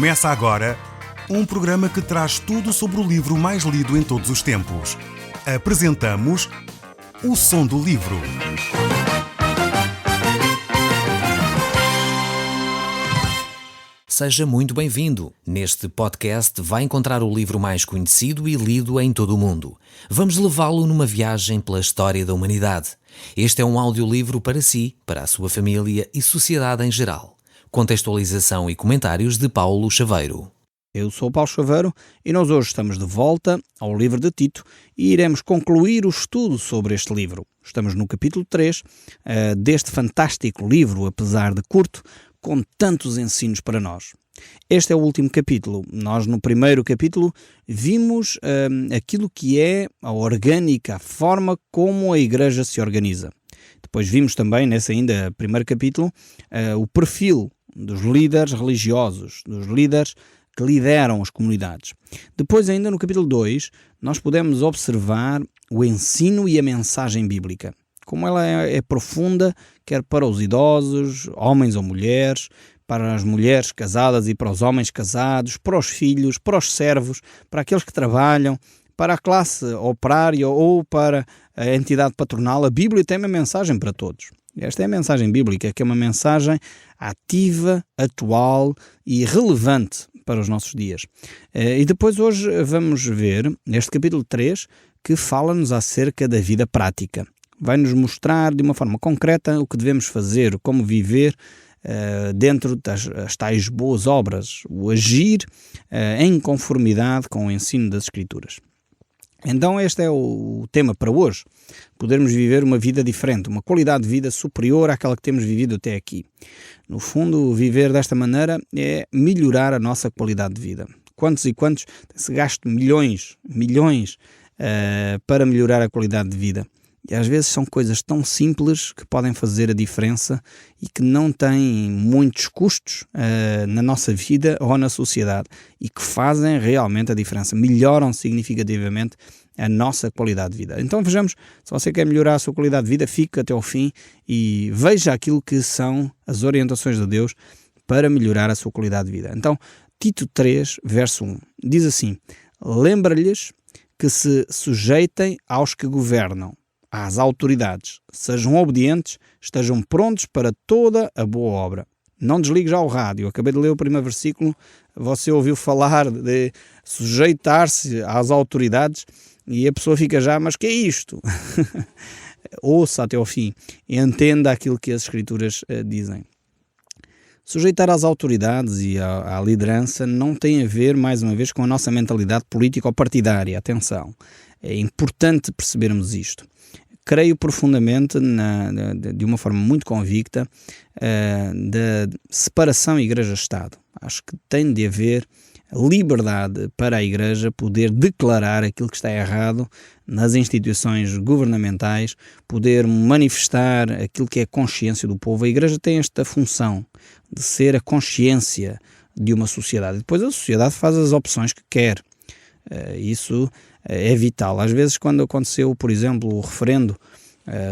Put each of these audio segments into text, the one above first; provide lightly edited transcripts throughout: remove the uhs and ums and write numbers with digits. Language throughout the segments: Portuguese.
Começa agora um programa que traz tudo sobre o livro mais lido em todos os tempos. Apresentamos O Som do Livro. Seja muito bem-vindo. Neste podcast vai encontrar o livro mais conhecido e lido em todo o mundo. Vamos levá-lo numa viagem pela história da humanidade. Este é um audiolivro para si, para a sua família e sociedade em geral. Contextualização e comentários de Paulo Chaveiro. Eu sou o Paulo Chaveiro e nós hoje estamos de volta ao livro de Tito e iremos concluir o estudo sobre este livro. Estamos no capítulo 3 deste fantástico livro, apesar de curto, com tantos ensinos para nós. Este é o último capítulo. Nós, no primeiro capítulo, vimos aquilo que é a orgânica, a forma como a Igreja se organiza. Depois vimos também, nesse ainda primeiro capítulo, o perfil dos líderes religiosos, dos líderes que lideram as comunidades. Depois, ainda no capítulo 2, nós podemos observar o ensino e a mensagem bíblica. Como ela é profunda, quer para os idosos, homens ou mulheres, para as mulheres casadas e para os homens casados, para os filhos, para os servos, para aqueles que trabalham, para a classe operária ou para a entidade patronal. A Bíblia tem uma mensagem para todos. Esta é a mensagem bíblica, que é uma mensagem ativa, atual e relevante para os nossos dias. E depois hoje vamos ver, neste capítulo 3, que fala-nos acerca da vida prática. Vai-nos mostrar de uma forma concreta o que devemos fazer, como viver dentro das tais boas obras, o agir em conformidade com o ensino das Escrituras. Então este é o tema para hoje, podermos viver uma vida diferente, uma qualidade de vida superior àquela que temos vivido até aqui. No fundo, viver desta maneira é melhorar a nossa qualidade de vida. Quantos e quantos se gastam milhões para melhorar a qualidade de vida? E às vezes são coisas tão simples que podem fazer a diferença e que não têm muitos custos na nossa vida ou na sociedade e que fazem realmente a diferença, melhoram significativamente a nossa qualidade de vida. Então vejamos, se você quer melhorar a sua qualidade de vida, fique até ao fim e veja aquilo que são as orientações de Deus para melhorar a sua qualidade de vida. Então, Tito 3, verso 1, diz assim: lembra-lhes que se sujeitem aos que governam, às autoridades, sejam obedientes, estejam prontos para toda a boa obra. Não desligue já o rádio. Eu acabei de ler o primeiro versículo, você ouviu falar de sujeitar-se às autoridades e a pessoa fica já, mas que é isto? Ouça até ao fim e entenda aquilo que as Escrituras dizem. Sujeitar às autoridades e à liderança não tem a ver, mais uma vez, com a nossa mentalidade política ou partidária. Atenção, é importante percebermos isto. Creio profundamente, de uma forma muito convicta, da separação Igreja-Estado. Acho que tem de haver liberdade para a Igreja poder declarar aquilo que está errado nas instituições governamentais, poder manifestar aquilo que é a consciência do povo. A Igreja tem esta função de ser a consciência de uma sociedade. Depois a sociedade faz as opções que quer. Isso é vital. Às vezes, quando aconteceu, por exemplo, o referendo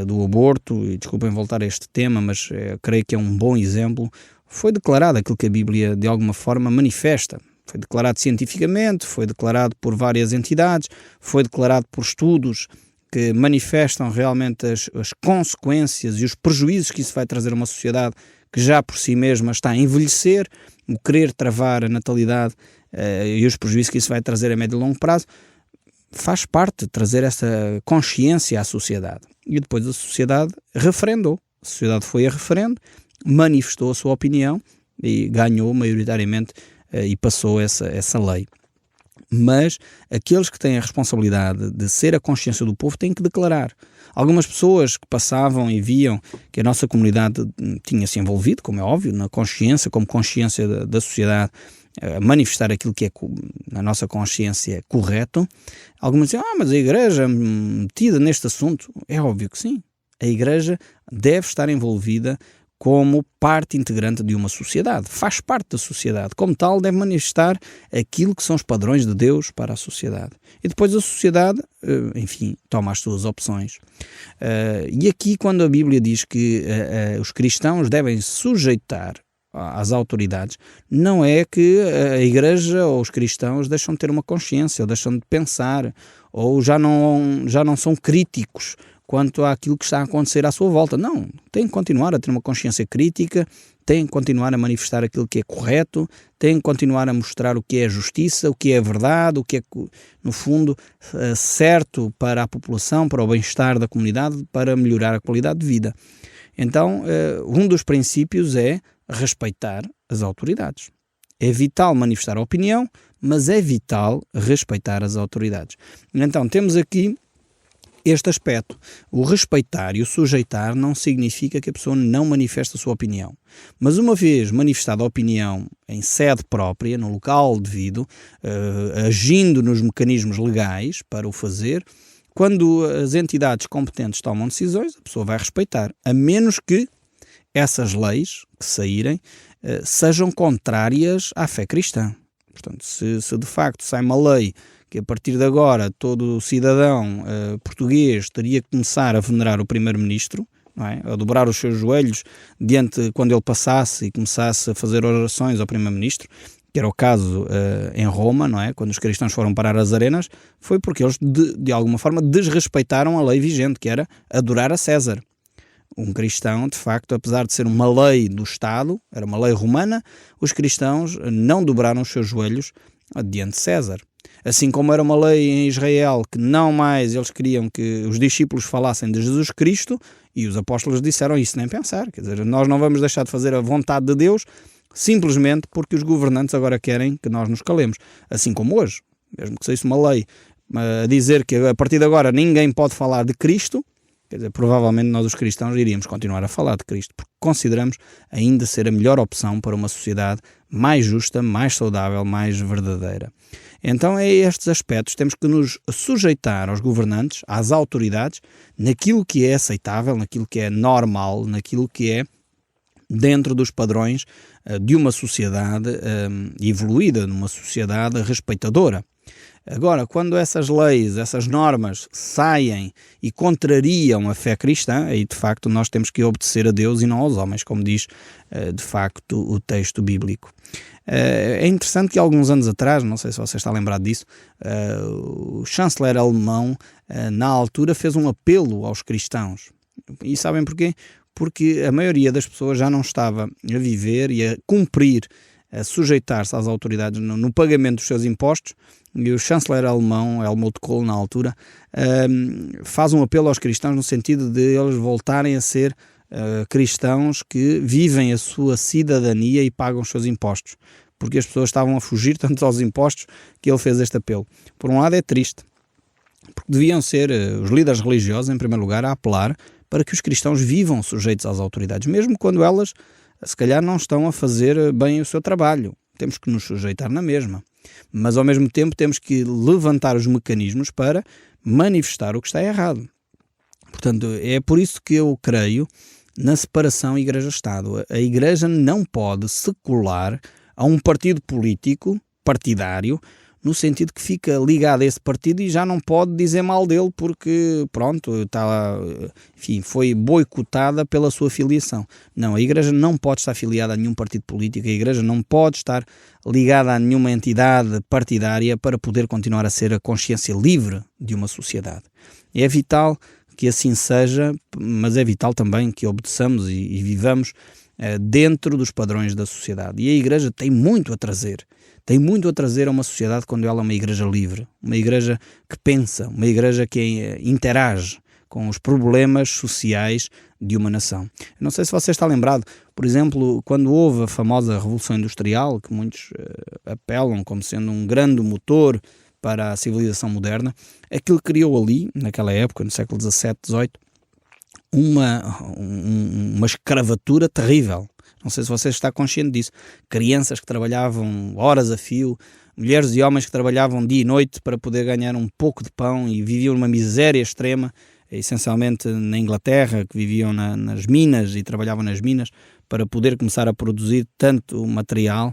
do aborto, e desculpem voltar a este tema, mas creio que é um bom exemplo, foi declarado aquilo que a Bíblia de alguma forma manifesta. Foi declarado cientificamente, foi declarado por várias entidades, foi declarado por estudos que manifestam realmente as consequências e os prejuízos que isso vai trazer a uma sociedade que já por si mesma está a envelhecer, o querer travar a natalidade e os prejuízos que isso vai trazer a médio e longo prazo. Faz parte de trazer essa consciência à sociedade. E depois a sociedade referendou. A sociedade foi a referendo, manifestou a sua opinião e ganhou maioritariamente e passou essa lei. Mas aqueles que têm a responsabilidade de ser a consciência do povo têm que declarar. Algumas pessoas que passavam e viam que a nossa comunidade tinha-se envolvido, como é óbvio, na consciência, como consciência da sociedade, a manifestar aquilo que é na nossa consciência correto. Alguns diziam, mas a Igreja metida neste assunto. É óbvio que sim. A Igreja deve estar envolvida como parte integrante de uma sociedade. Faz parte da sociedade. Como tal, deve manifestar aquilo que são os padrões de Deus para a sociedade. E depois a sociedade, enfim, toma as suas opções. E aqui, quando a Bíblia diz que os cristãos devem sujeitar às autoridades, não é que a Igreja ou os cristãos deixam de ter uma consciência, ou deixam de pensar, ou já não são críticos quanto àquilo que está a acontecer à sua volta. Não, têm que continuar a ter uma consciência crítica, têm que continuar a manifestar aquilo que é correto, têm que continuar a mostrar o que é justiça, o que é verdade, o que é, no fundo, certo para a população, para o bem-estar da comunidade, para melhorar a qualidade de vida. Então, um dos princípios é respeitar as autoridades. É vital manifestar a opinião, mas é vital respeitar as autoridades. Então, temos aqui este aspecto. O respeitar e o sujeitar não significa que a pessoa não manifeste a sua opinião. Mas uma vez manifestada a opinião em sede própria, no local devido, agindo nos mecanismos legais para o fazer, quando as entidades competentes tomam decisões, a pessoa vai respeitar, a menos que essas leis que saírem sejam contrárias à fé cristã. Portanto, se de facto sai uma lei que a partir de agora todo cidadão português teria que começar a venerar o primeiro-ministro, não é? A dobrar os seus joelhos quando ele passasse e começasse a fazer orações ao primeiro-ministro, que era o caso em Roma, não é? Quando os cristãos foram parar as arenas, foi porque eles de alguma forma desrespeitaram a lei vigente, que era adorar a César. Um cristão, de facto, apesar de ser uma lei do Estado, era uma lei romana, os cristãos não dobraram os seus joelhos diante de César. Assim como era uma lei em Israel que não mais eles queriam que os discípulos falassem de Jesus Cristo, e os apóstolos disseram isso nem pensar. Quer dizer, nós não vamos deixar de fazer a vontade de Deus simplesmente porque os governantes agora querem que nós nos calemos. Assim como hoje, mesmo que saísse uma lei a dizer que a partir de agora ninguém pode falar de Cristo, quer dizer, provavelmente nós os cristãos iríamos continuar a falar de Cristo, porque consideramos ainda ser a melhor opção para uma sociedade mais justa, mais saudável, mais verdadeira. Então, é estes aspectos, temos que nos sujeitar aos governantes, às autoridades, naquilo que é aceitável, naquilo que é normal, naquilo que é dentro dos padrões de uma sociedade evoluída, numa sociedade respeitadora. Agora, quando essas leis, essas normas saem e contrariam a fé cristã, aí de facto nós temos que obedecer a Deus e não aos homens, como diz de facto o texto bíblico. É interessante que alguns anos atrás, não sei se você está lembrado disso, o chanceler alemão na altura fez um apelo aos cristãos. E sabem porquê? Porque a maioria das pessoas já não estava a viver e a cumprir, a sujeitar-se às autoridades no pagamento dos seus impostos, e o chanceler alemão, Helmut Kohl, na altura, faz um apelo aos cristãos no sentido de eles voltarem a ser cristãos que vivem a sua cidadania e pagam os seus impostos, porque as pessoas estavam a fugir tanto aos impostos que ele fez este apelo. Por um lado é triste, porque deviam ser os líderes religiosos, em primeiro lugar, a apelar para que os cristãos vivam sujeitos às autoridades, mesmo quando elas, se calhar, não estão a fazer bem o seu trabalho. Temos que nos sujeitar na mesma. Mas, ao mesmo tempo, temos que levantar os mecanismos para manifestar o que está errado. Portanto, é por isso que eu creio na separação Igreja-Estado. A Igreja não pode se colar a um partido político, partidário, no sentido que fica ligado a esse partido e já não pode dizer mal dele porque, pronto, foi boicotada pela sua filiação. Não, a Igreja não pode estar afiliada a nenhum partido político, a Igreja não pode estar ligada a nenhuma entidade partidária para poder continuar a ser a consciência livre de uma sociedade. É vital que assim seja, mas é vital também que obedeçamos e vivamos dentro dos padrões da sociedade. E a Igreja tem muito a trazer. Tem muito a trazer a uma sociedade quando ela é uma igreja livre, uma igreja que pensa, uma igreja que interage com os problemas sociais de uma nação. Não sei se você está lembrado, por exemplo, quando houve a famosa Revolução Industrial, que muitos apelam como sendo um grande motor para a civilização moderna, aquilo criou ali, naquela época, no século XVII, XVIII, uma escravatura terrível. Não sei se você está consciente disso. Crianças que trabalhavam horas a fio, mulheres e homens que trabalhavam dia e noite para poder ganhar um pouco de pão e viviam numa miséria extrema, essencialmente na Inglaterra, que viviam nas minas e trabalhavam nas minas para poder começar a produzir tanto material.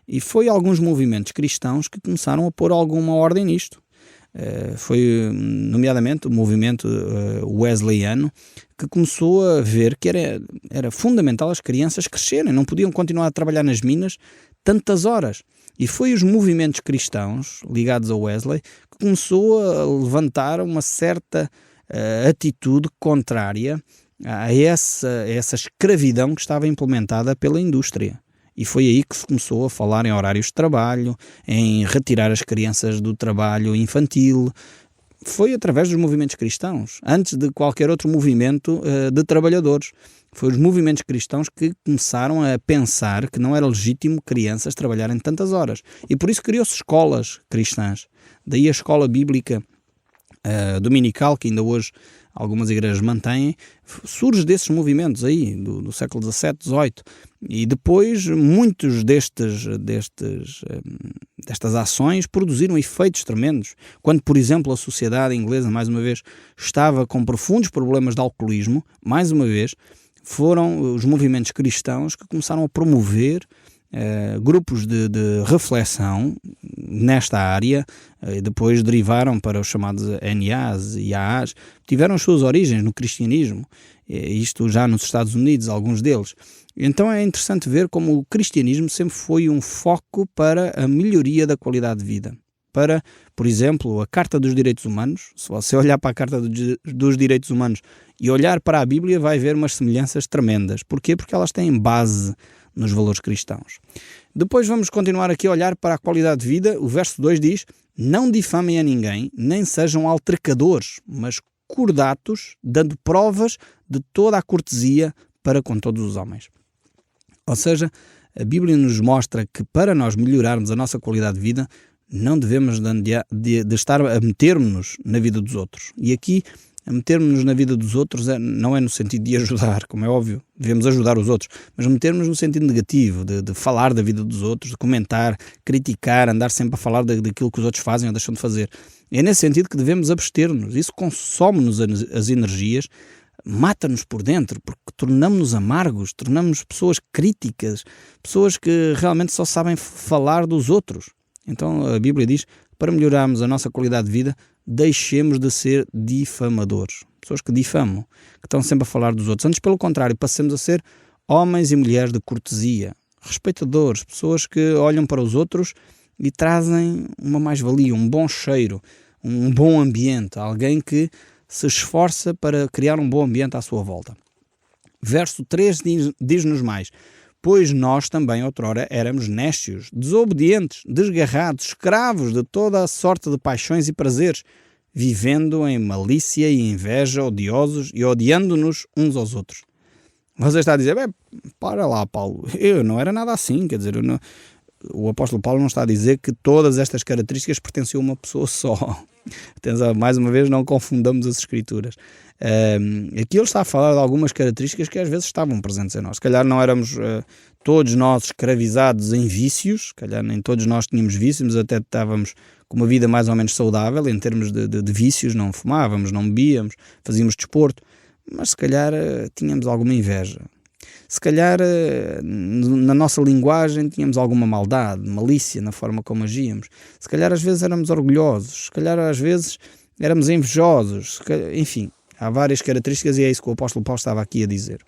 E foi alguns movimentos cristãos que começaram a pôr alguma ordem nisto. Foi nomeadamente o movimento wesleyano, que começou a ver que era fundamental as crianças crescerem, não podiam continuar a trabalhar nas minas tantas horas. E foi os movimentos cristãos ligados a Wesley que começou a levantar uma certa atitude contrária a essa escravidão que estava implementada pela indústria. E foi aí que se começou a falar em horários de trabalho, em retirar as crianças do trabalho infantil. Foi através dos movimentos cristãos, antes de qualquer outro movimento de trabalhadores. Foi os movimentos cristãos que começaram a pensar que não era legítimo crianças trabalharem tantas horas. E por isso criou-se escolas cristãs. Daí a escola bíblica dominical, que ainda hoje algumas igrejas mantêm, surge desses movimentos aí, do século XVII, XVIII. E depois muitos destas ações produziram efeitos tremendos. Quando, por exemplo, a sociedade inglesa, mais uma vez, estava com profundos problemas de alcoolismo, mais uma vez, foram os movimentos cristãos que começaram a promover grupos de reflexão nesta área, e depois derivaram para os chamados NAs e AAs, tiveram as suas origens no cristianismo, isto já nos Estados Unidos, alguns deles. Então é interessante ver como o cristianismo sempre foi um foco para a melhoria da qualidade de vida. Para, por exemplo, a Carta dos Direitos Humanos, se você olhar para a Carta dos Direitos Humanos e olhar para a Bíblia, vai ver umas semelhanças tremendas. Porquê? Porque elas têm base nos valores cristãos. Depois vamos continuar aqui a olhar para a qualidade de vida. O verso 2 diz: não difamem a ninguém, nem sejam altercadores, mas cordatos, dando provas de toda a cortesia para com todos os homens. Ou seja, a Bíblia nos mostra que para nós melhorarmos a nossa qualidade de vida, não devemos de estar a metermos-nos na vida dos outros. E aqui, a metermos-nos na vida dos outros não é no sentido de ajudar, como é óbvio, devemos ajudar os outros, mas metermos no sentido negativo, de falar da vida dos outros, de comentar, criticar, andar sempre a falar daquilo que os outros fazem ou deixam de fazer. É nesse sentido que devemos abster-nos. Isso consome-nos as energias, mata-nos por dentro, porque tornamos-nos amargos, tornamos-nos pessoas críticas, pessoas que realmente só sabem falar dos outros. Então a Bíblia diz, para melhorarmos a nossa qualidade de vida, deixemos de ser difamadores. Pessoas que difamam, que estão sempre a falar dos outros. Antes, pelo contrário, passemos a ser homens e mulheres de cortesia, respeitadores, pessoas que olham para os outros e trazem uma mais-valia, um bom cheiro, um bom ambiente, alguém que se esforça para criar um bom ambiente à sua volta. Verso 3 diz-nos mais: pois nós também outrora éramos nécios, desobedientes, desgarrados, escravos de toda a sorte de paixões e prazeres, vivendo em malícia e inveja, odiosos e odiando-nos uns aos outros. Você está a dizer, para lá, Paulo, eu não era nada assim, quer dizer, o apóstolo Paulo não está a dizer que todas estas características pertenciam a uma pessoa só. Mais uma vez, não confundamos as escrituras. Aqui ele está a falar de algumas características que às vezes estavam presentes em nós. Se calhar não éramos todos nós escravizados em vícios, se calhar nem todos nós tínhamos vícios, mas até estávamos com uma vida mais ou menos saudável em termos de vícios, não fumávamos, não bebíamos, fazíamos desporto, mas se calhar tínhamos alguma inveja. Se calhar na nossa linguagem tínhamos alguma maldade, malícia na forma como agíamos. Se calhar às vezes éramos orgulhosos, se calhar às vezes éramos invejosos, enfim, há várias características e é isso que o apóstolo Paulo estava aqui a dizer.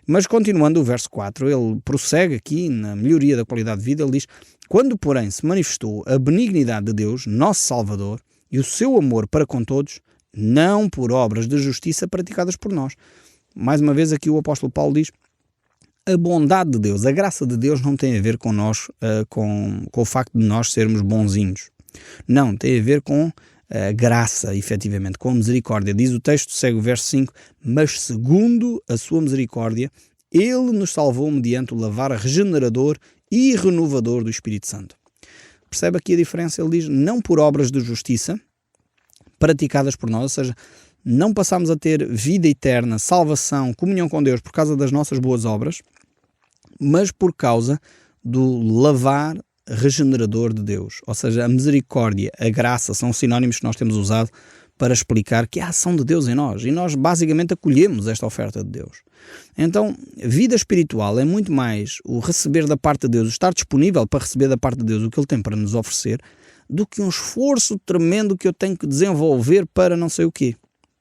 Mas continuando o verso 4, ele prossegue aqui na melhoria da qualidade de vida, ele diz: quando porém se manifestou a benignidade de Deus, nosso Salvador, e o seu amor para com todos, não por obras de justiça praticadas por nós. Mais uma vez aqui o apóstolo Paulo diz: a bondade de Deus, a graça de Deus não tem a ver com nós, com o facto de nós sermos bonzinhos. Não, tem a ver com a graça, efetivamente, com a misericórdia. Diz o texto, segue o verso 5, mas segundo a sua misericórdia, ele nos salvou mediante o lavar regenerador e renovador do Espírito Santo. Percebe aqui a diferença? Ele diz, não por obras de justiça praticadas por nós, ou seja, não passamos a ter vida eterna, salvação, comunhão com Deus por causa das nossas boas obras, mas por causa do lavar regenerador de Deus. Ou seja, a misericórdia, a graça são sinónimos que nós temos usado para explicar que é a ação de Deus em nós. E nós basicamente acolhemos esta oferta de Deus. Então, vida espiritual é muito mais o receber da parte de Deus, o estar disponível para receber da parte de Deus o que Ele tem para nos oferecer, do que um esforço tremendo que eu tenho que desenvolver para não sei o quê.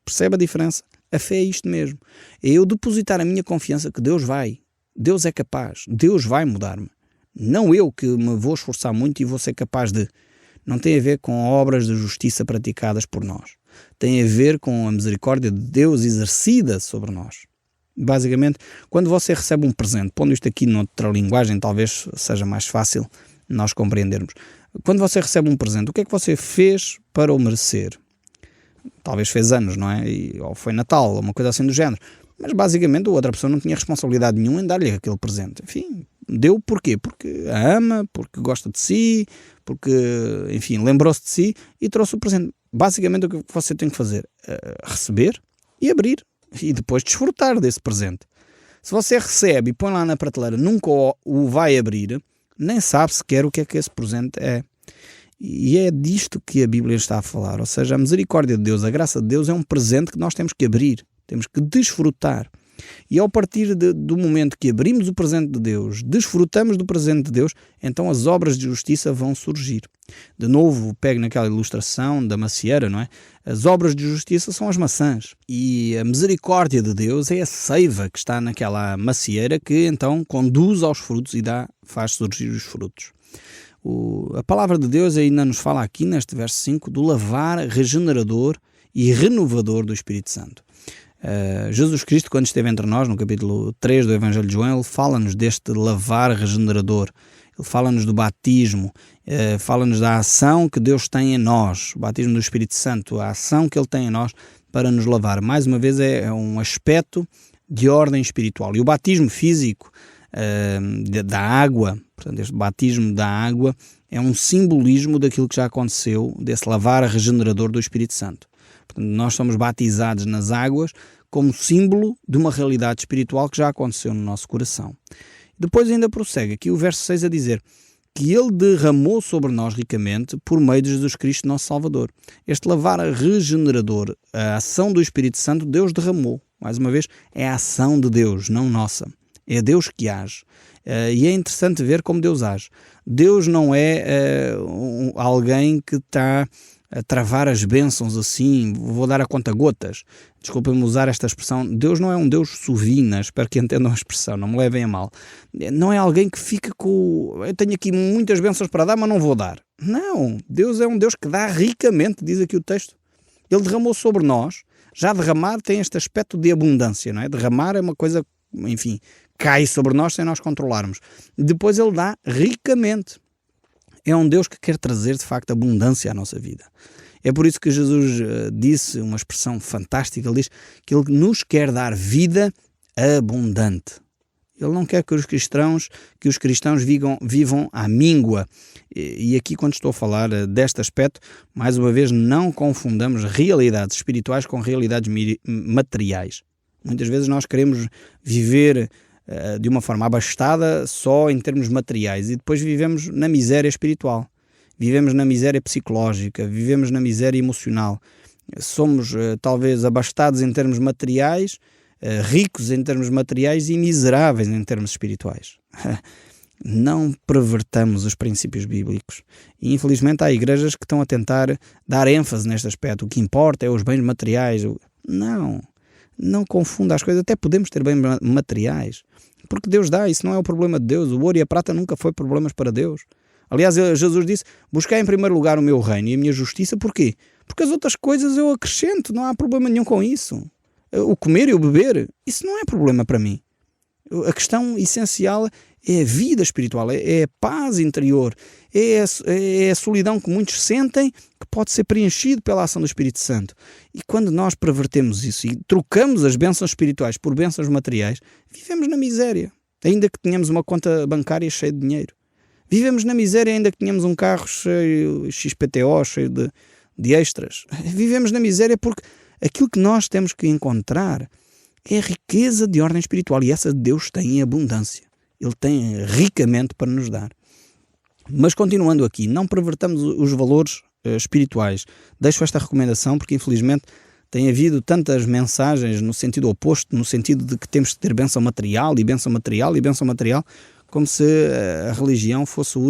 Percebe a diferença? A fé é isto mesmo. É eu depositar a minha confiança que Deus é capaz, Deus vai mudar-me. Não eu que me vou esforçar muito e vou ser capaz de. Não tem a ver com obras de justiça praticadas por nós. Tem a ver com a misericórdia de Deus exercida sobre nós. Basicamente, quando você recebe um presente, pondo isto aqui noutra linguagem, talvez seja mais fácil nós compreendermos. Quando você recebe um presente, o que é que você fez para o merecer? Talvez fez anos, não é? Ou foi Natal, ou uma coisa assim do género. Mas basicamente a outra pessoa não tinha responsabilidade nenhuma em dar-lhe aquele presente. Enfim, deu porquê? Porque a ama, porque gosta de si, porque, enfim, lembrou-se de si e trouxe o presente. Basicamente o que você tem que fazer é receber e abrir e depois desfrutar desse presente. Se você recebe e põe lá na prateleira, nunca o vai abrir, nem sabe sequer o que é que esse presente é. E é disto que a Bíblia está a falar. Ou seja, a misericórdia de Deus, a graça de Deus é um presente que nós temos que abrir, temos que desfrutar. E ao partir do momento que abrimos o presente de Deus, desfrutamos do presente de Deus, então as obras de justiça vão surgir. De novo, pego naquela ilustração da macieira, não é? As obras de justiça são as maçãs e a misericórdia de Deus é a seiva que está naquela macieira que então conduz aos frutos e faz surgir os frutos. A palavra de Deus ainda nos fala aqui neste verso 5 do lavar regenerador e renovador do Espírito Santo. Jesus Cristo, quando esteve entre nós, no capítulo 3 do Evangelho de João, ele fala-nos deste lavar regenerador, ele fala-nos do batismo, fala-nos da ação que Deus tem em nós, o batismo do Espírito Santo, a ação que ele tem em nós para nos lavar. Mais uma vez é um aspecto de ordem espiritual. E o batismo físico da água, portanto este batismo da água é um simbolismo daquilo que já aconteceu, desse lavar regenerador do Espírito Santo. Portanto, nós somos batizados nas águas como símbolo de uma realidade espiritual que já aconteceu no nosso coração. Depois ainda prossegue aqui o verso 6 a dizer que ele derramou sobre nós ricamente por meio de Jesus Cristo, nosso Salvador. Este lavar regenerador, a ação do Espírito Santo, Deus derramou. Mais uma vez, é a ação de Deus, não nossa. É Deus que age. E é interessante ver como Deus age. Deus não é alguém que está a travar as bênçãos assim, vou dar a conta-gotas. Desculpem-me usar esta expressão. Deus não é um Deus sovina, espero que entendam a expressão, não me levem a mal. Não é alguém que fica com... Eu tenho aqui muitas bênçãos para dar, mas não vou dar. Não, Deus é um Deus que dá ricamente, diz aqui o texto. Ele derramou sobre nós. Já derramar tem este aspecto de abundância, não é? Derramar é uma coisa, enfim, cai sobre nós sem nós controlarmos. Depois ele dá ricamente. É um Deus que quer trazer, de facto, abundância à nossa vida. É por isso que Jesus disse uma expressão fantástica. Ele diz que Ele nos quer dar vida abundante. Ele não quer que os cristãos vivam à míngua. E aqui, quando estou a falar deste aspecto, mais uma vez, não confundamos realidades espirituais com realidades materiais. Muitas vezes nós queremos viver de uma forma abastada só em termos materiais e depois vivemos na miséria espiritual, vivemos na miséria psicológica, vivemos na miséria emocional. Somos talvez abastados em termos materiais, ricos em termos materiais e miseráveis em termos espirituais. Não pervertamos os princípios bíblicos. E infelizmente há igrejas que estão a tentar dar ênfase neste aspecto. O que importa é os bens materiais. Não confunda as coisas. Até podemos ter bens materiais, porque Deus dá, isso não é o problema de Deus. O ouro e a prata nunca foi problemas para Deus. Aliás, Jesus disse, busquai em primeiro lugar o meu reino e a minha justiça. Porquê? Porque as outras coisas eu acrescento, não há problema nenhum com isso. O comer e o beber, isso não é problema para mim. A questão essencial é a vida espiritual, é a paz interior, é a solidão que muitos sentem, que pode ser preenchido pela ação do Espírito Santo. E quando nós pervertemos isso e trocamos as bênçãos espirituais por bênçãos materiais, vivemos na miséria, ainda que tenhamos uma conta bancária cheia de dinheiro. Vivemos na miséria ainda que tenhamos um carro cheio XPTO, cheio de extras. Vivemos na miséria porque aquilo que nós temos que encontrar é a riqueza de ordem espiritual, e essa Deus tem em abundância. Ele tem ricamente para nos dar. Mas continuando aqui, não pervertamos os valores espirituais. Deixo esta recomendação porque infelizmente tem havido tantas mensagens no sentido oposto, no sentido de que temos que ter bênção material e bênção material e bênção material, como se a religião fosse a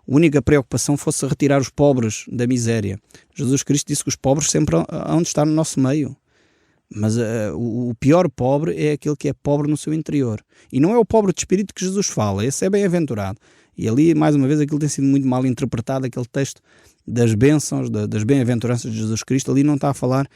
única preocupação fosse retirar os pobres da miséria. Jesus Cristo disse que os pobres sempre hão de estar no nosso meio. Mas o pior pobre é aquele que é pobre no seu interior. E não é o pobre de espírito que Jesus fala, esse é bem-aventurado. E ali, mais uma vez, aquilo tem sido muito mal interpretado, aquele texto das bênçãos, das bem-aventuranças de Jesus Cristo. Ali não está a falar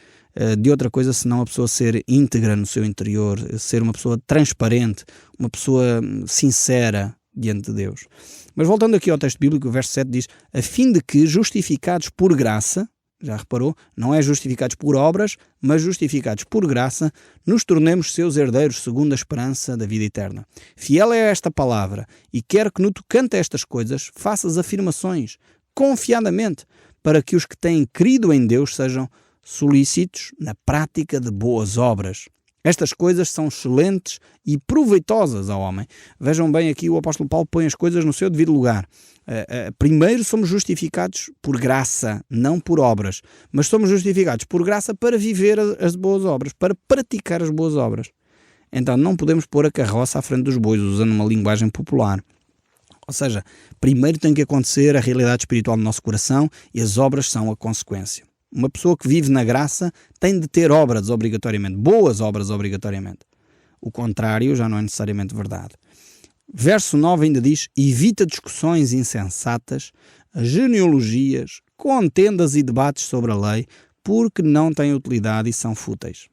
de outra coisa senão a pessoa ser íntegra no seu interior, ser uma pessoa transparente, uma pessoa sincera diante de Deus. Mas voltando aqui ao texto bíblico, o verso 7 diz: a fim de que, justificados por graça, já reparou, não é justificados por obras, mas justificados por graça, nos tornemos seus herdeiros segundo a esperança da vida eterna. Fiel é esta palavra, e quero que no tocante a estas coisas faças afirmações, confiadamente, para que os que têm crido em Deus sejam solícitos na prática de boas obras. Estas coisas são excelentes e proveitosas ao homem. Vejam bem, aqui o apóstolo Paulo põe as coisas no seu devido lugar. Primeiro somos justificados por graça, não por obras. Mas somos justificados por graça para viver as boas obras, para praticar as boas obras. Então não podemos pôr a carroça à frente dos bois, usando uma linguagem popular. Ou seja, primeiro tem que acontecer a realidade espiritual no nosso coração e as obras são a consequência. Uma pessoa que vive na graça tem de ter obras obrigatoriamente, boas obras obrigatoriamente. O contrário já não é necessariamente verdade. Verso 9 ainda diz: evita discussões insensatas, genealogias, contendas e debates sobre a lei, porque não têm utilidade e são fúteis.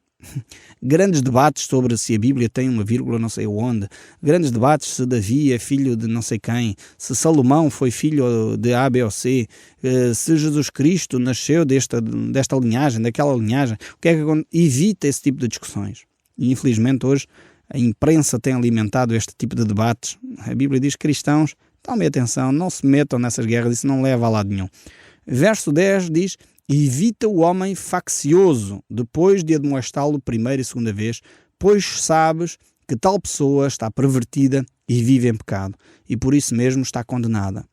Grandes debates sobre se a Bíblia tem uma vírgula não sei onde, grandes debates se Davi é filho de não sei quem, se Salomão foi filho de A, B ou C, se Jesus Cristo nasceu desta linhagem, daquela linhagem. O que é que evita esse tipo de discussões? E infelizmente hoje a imprensa tem alimentado este tipo de debates. A Bíblia diz: cristãos, tomem atenção, não se metam nessas guerras, isso não leva a lado nenhum. Verso 10 diz: evita o homem faccioso, depois de admoestá-lo primeira e segunda vez, pois sabes que tal pessoa está pervertida e vive em pecado, e por isso mesmo está condenada.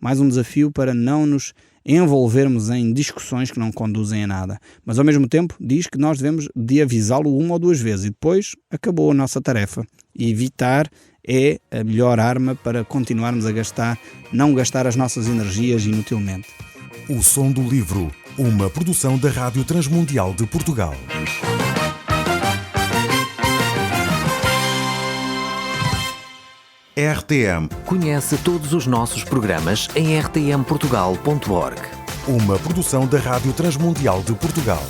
Mais um desafio para não nos envolvermos em discussões que não conduzem a nada. Mas ao mesmo tempo diz que nós devemos de avisá-lo uma ou duas vezes, e depois acabou a nossa tarefa. E evitar é a melhor arma para continuarmos a não gastar as nossas energias inutilmente. O Som do Livro, uma produção da Rádio Transmundial de Portugal. RTM. Conhece todos os nossos programas em rtmportugal.org. Uma produção da Rádio Transmundial de Portugal.